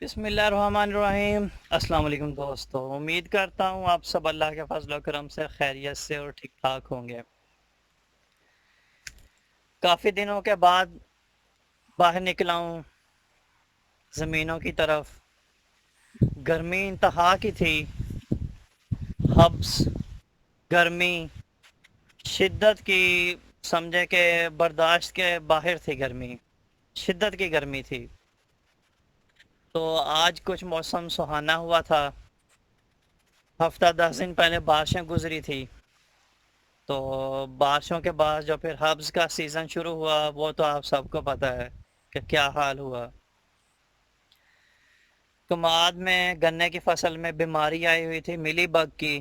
बिस्मिल्लाहिर्रहमानिर्रहीम। अस्सलाम वालेकुम दोस्तों, उम्मीद करता हूँ आप सब अल्लाह के फजल करम से खैरियत से और ठीक ठाक होंगे। काफ़ी दिनों के बाद बाहर निकला हूँ ज़मीनों की तरफ। गर्मी इंतहा की थी। हब्स गर्मी शिद्दत की, समझे कि बर्दाश्त के बाहर थी गर्मी। शिद्दत की गर्मी थी। तो आज कुछ मौसम सुहाना हुआ था। हफ्ता 10 दिन पहले बारिशें गुजरी थी। तो बारिशों के बाद जो फिर हब्स का सीज़न शुरू हुआ, वो तो आप सबको पता है कि क्या हाल हुआ। कमाद में गन्ने की फसल में बीमारी आई हुई थी मिली बग की।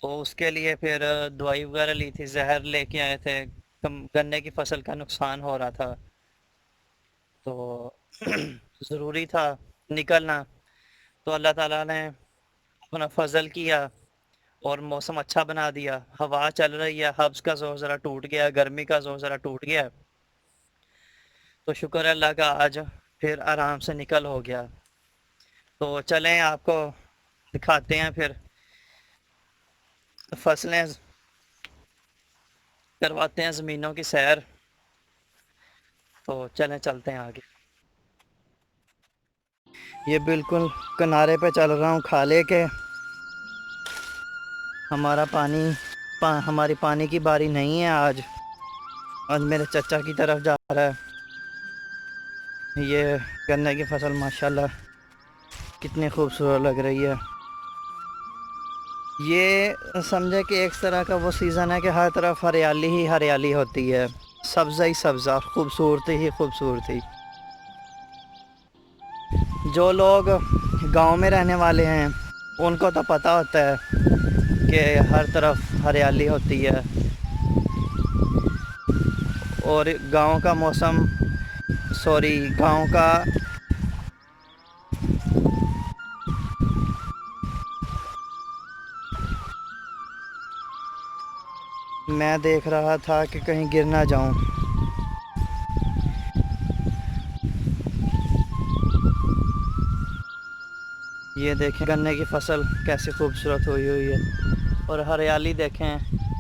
तो उसके लिए फिर दवाई वगैरह ली थी, जहर लेके आए थे। गन्ने की फसल का नुकसान हो रहा था, तो ज़रूरी था निकलना। तो अल्लाह ताला ने अपना फजल किया और मौसम अच्छा बना दिया। हवा चल रही है, हब्स का जोर ज़रा टूट गया, गर्मी का जोर ज़रा टूट गया। तो शुक्र है अल्लाह का, आज फिर आराम से निकल हो गया। तो चलें आपको दिखाते हैं, फिर फसलें करवाते हैं, ज़मीनों की सैर। तो चलें चलते हैं आगे। ये बिल्कुल किनारे पे चल रहा हूँ खाले के। हमारा हमारी पानी की बारी नहीं है आज। आज मेरे चचा की तरफ जा रहा है। ये गन्ने की फसल माशाल्लाह कितनी खूबसूरत लग रही है। ये समझे कि एक तरह का वो सीज़न है कि हर तरफ हरियाली ही हरियाली होती है। सब्ज़ा ही सब्ज़ा, खूबसूरती ही खूबसूरती। जो लोग गांव में रहने वाले हैं उनको तो पता होता है कि हर तरफ हरियाली होती है। और गांव का मैं देख रहा था कि कहीं गिर ना जाऊं। ये देखें गन्ने की फसल कैसी खूबसूरत हुई हुई है, और हरियाली देखें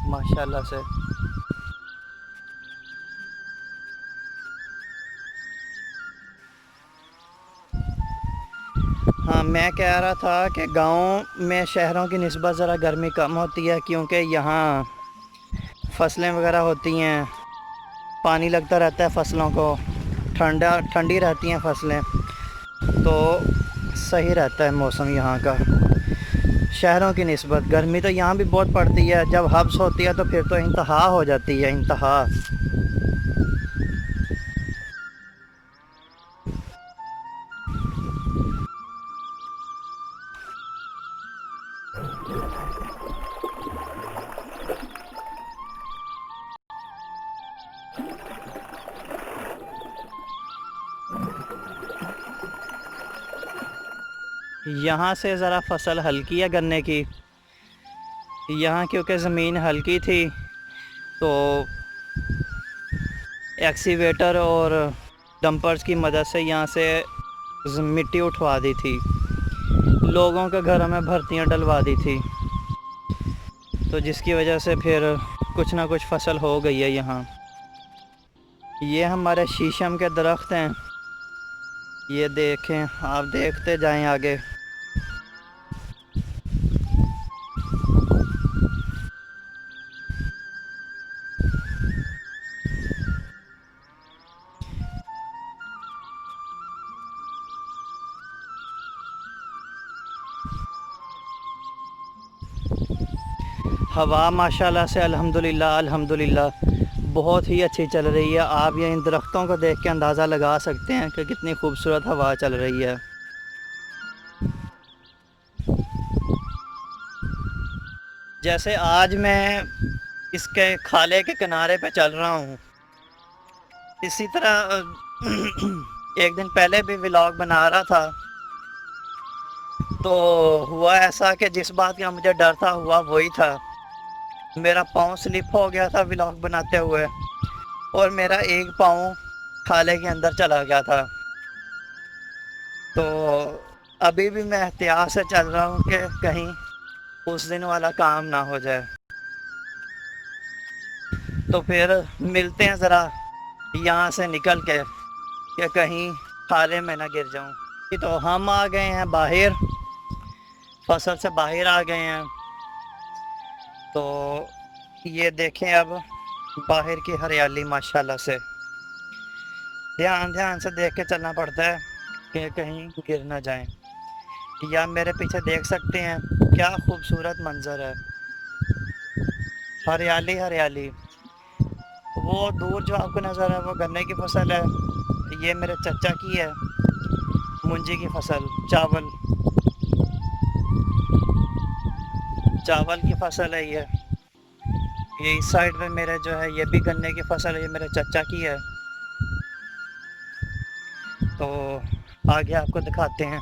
माशाल्लाह से। हाँ, मैं कह रहा था कि गांव में शहरों की निस्बत ज़रा गर्मी कम होती है, क्योंकि यहाँ फसलें वगैरह होती हैं, पानी लगता रहता है फसलों को, ठंडी रहती हैं फसलें। तो सही रहता है मौसम यहाँ का शहरों की निस्बत। गर्मी तो यहाँ भी बहुत पड़ती है, जब हब्स होती है तो फिर तो इंतहा हो जाती है, इंतहा। यहाँ से ज़रा फसल हल्की है गन्ने की। यहाँ क्योंकि ज़मीन हल्की थी, तो एक्सीवेटर और डंपर्स की मदद से यहाँ से मिट्टी उठवा दी थी। लोगों के घरों में भर्तियाँ डलवा दी थी, तो जिसकी वजह से फिर कुछ ना कुछ फसल हो गई है यहाँ। ये हमारे शीशम के दरख्त हैं। ये देखें, आप देखते जाएं आगे। हवा माशाल्लाह से अल्हम्दुलिल्लाह अल्हम्दुलिल्लाह बहुत ही अच्छी चल रही है। आप ये इन दरख्तों को देख के अंदाज़ा लगा सकते हैं कि कितनी खूबसूरत हवा चल रही है। जैसे आज मैं इसके खाले के किनारे पे चल रहा हूँ, इसी तरह एक दिन पहले भी व्लॉग बना रहा था। तो हुआ ऐसा कि जिस बात का मुझे डर था हुआ वही था। मेरा पाँव स्लिप हो गया था व्लॉग बनाते हुए, और मेरा एक पाँव खाले के अंदर चला गया था। तो अभी भी मैं एहतियात से चल रहा हूँ कि कहीं उस दिन वाला काम ना हो जाए। तो फिर मिलते हैं ज़रा यहाँ से निकल के कि कहीं खाले में ना गिर जाऊँ। तो हम आ गए हैं बाहर, फसल से बाहर आ गए हैं। तो ये देखें अब बाहर की हरियाली माशाल्लाह से, ध्यान ध्यान से देख के चलना पड़ता है कि कहीं गिर ना जाए। या मेरे पीछे देख सकते हैं क्या खूबसूरत मंजर है, हरियाली हरियाली। वो दूर जो आपको नज़र है वो गन्ने की फसल है, ये मेरे चचा की है मुंजी की फसल, चावल की फसल है ये इस साइड में मेरे जो है ये भी गन्ने की फसल है, ये मेरे चचा की है। तो आगे आपको दिखाते हैं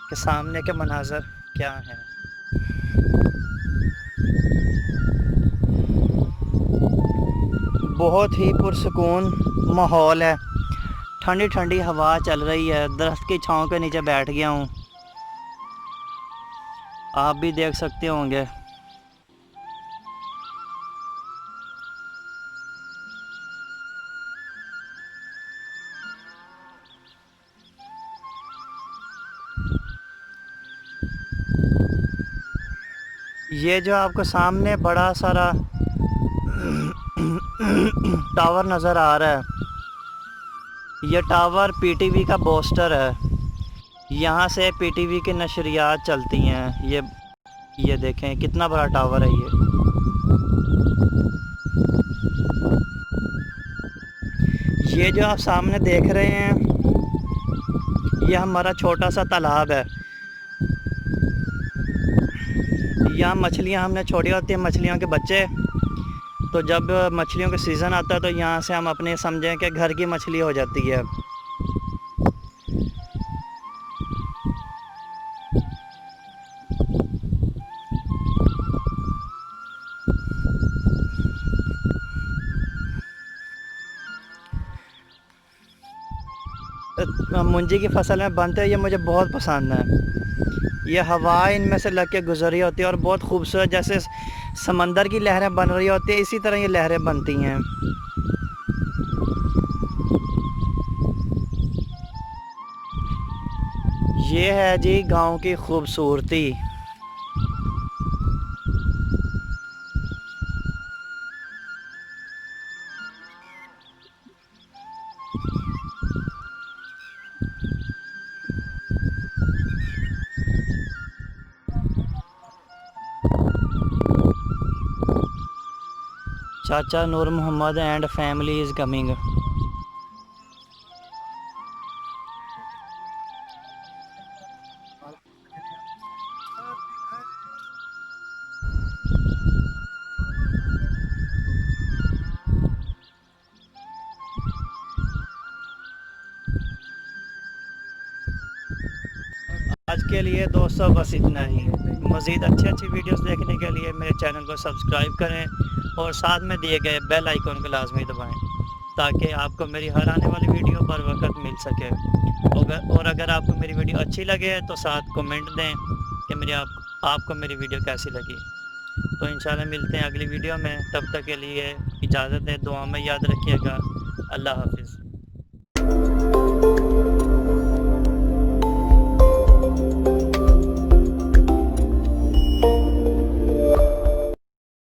कि सामने के मनाजर क्या हैं। बहुत ही पुरसुकून माहौल है, ठंडी ठंडी हवा चल रही है, दरख्त की छांव के नीचे बैठ गया हूँ, आप भी देख सकते होंगे। ये जो आपको सामने बड़ा सारा टावर नज़र आ रहा है, ये टावर पीटीवी का बूस्टर है। यहाँ से पीटीवी की नशरियात चलती हैं। ये देखें कितना बड़ा टावर है ये जो आप सामने देख रहे हैं ये हमारा छोटा सा तालाब है। यहाँ मछलियाँ हमने छोड़ी होती हैं, मछलियों के बच्चे। तो जब मछलियों का सीज़न आता है तो यहाँ से हम अपने समझें कि घर की मछली हो जाती है। मुंजी की फसल में बनते हैं, ये मुझे बहुत पसंद है। ये हवा इनमें से लग के गुजरी होती है और बहुत खूबसूरत, जैसे समंदर की लहरें बन रही होती है इसी तरह ये लहरें बनती हैं। ये है जी गांव की खूबसूरती। चाचा Noor Mohammad and family is coming. आज के लिए दोस्तों बस इतना ही। मज़ीद अच्छी वीडियोस देखने के लिए मेरे चैनल को सब्सक्राइब करें और साथ में दिए गए बेल आइकन को लाजमी दबाएं ताकि आपको मेरी हर आने वाली वीडियो बर वक्त मिल सके। और अगर आपको मेरी वीडियो अच्छी लगे तो साथ कमेंट दें कि आपको मेरी वीडियो कैसी लगी। तो इंशाल्लाह मिलते हैं अगली वीडियो में, तब तक के लिए इजाज़त है, दुआ में याद रखिएगा। अल्लाह हाफिज़।